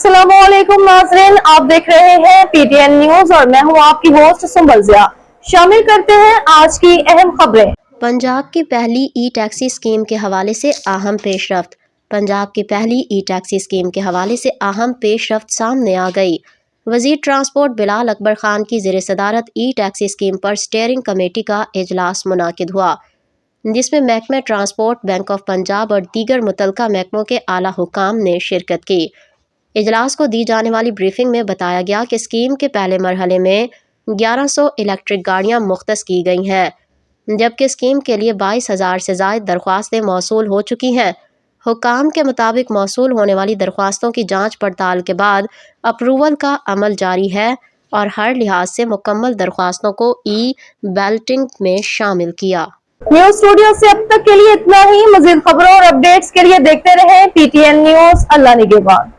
अस्सलाम वालेकुम नाज़रीन, आप देख रहे हैं पीटीएन न्यूज और मैं हूं आपकी होस्ट सुंबल ज़िया। शामिल करते हैं आज की अहम खबरें। पंजाब की पहली ई टैक्सी स्कीम के हवाले से अहम पेशरफ्त। पंजाब की पहली ई टैक्सी स्कीम के हवाले से अहम पेशरफ्त सामने आ गई। वज़ीर ट्रांसपोर्ट बिलाल अकबर खान की ज़ेर सदारत ई टैक्सी स्कीम पर स्टीयरिंग कमेटी का इजलास मुनाकिद हुआ, जिसमें महकमे ट्रांसपोर्ट, बैंक ऑफ पंजाब और दीगर मुतलका महकमों के आला हुकाम ने शिरकत की। इजलास को दी जाने वाली ब्रीफिंग में बताया गया कि स्कीम के पहले मरहले में 1100 इलेक्ट्रिक गाड़ियाँ मुख्तस की गई हैं, जबकि स्कीम के लिए 22,000 से ज़ायद दरख्वास्तें मौसूल हो चुकी हैं। हुकाम के मुताबिक मौसूल होने वाली दरख्वास्तों की जांच पड़ताल के बाद अप्रूवल का अमल जारी है और हर लिहाज से मुकम्मल दरख्वास्तों को ई बैलेटिंग में शामिल किया। न्यूज स्टूडियो से अब तक के लिए इतना ही। मजीद खबरों और अपडेट्स के लिए देखते रहें पीटीएन न्यूज। अल्लाह निगहबान।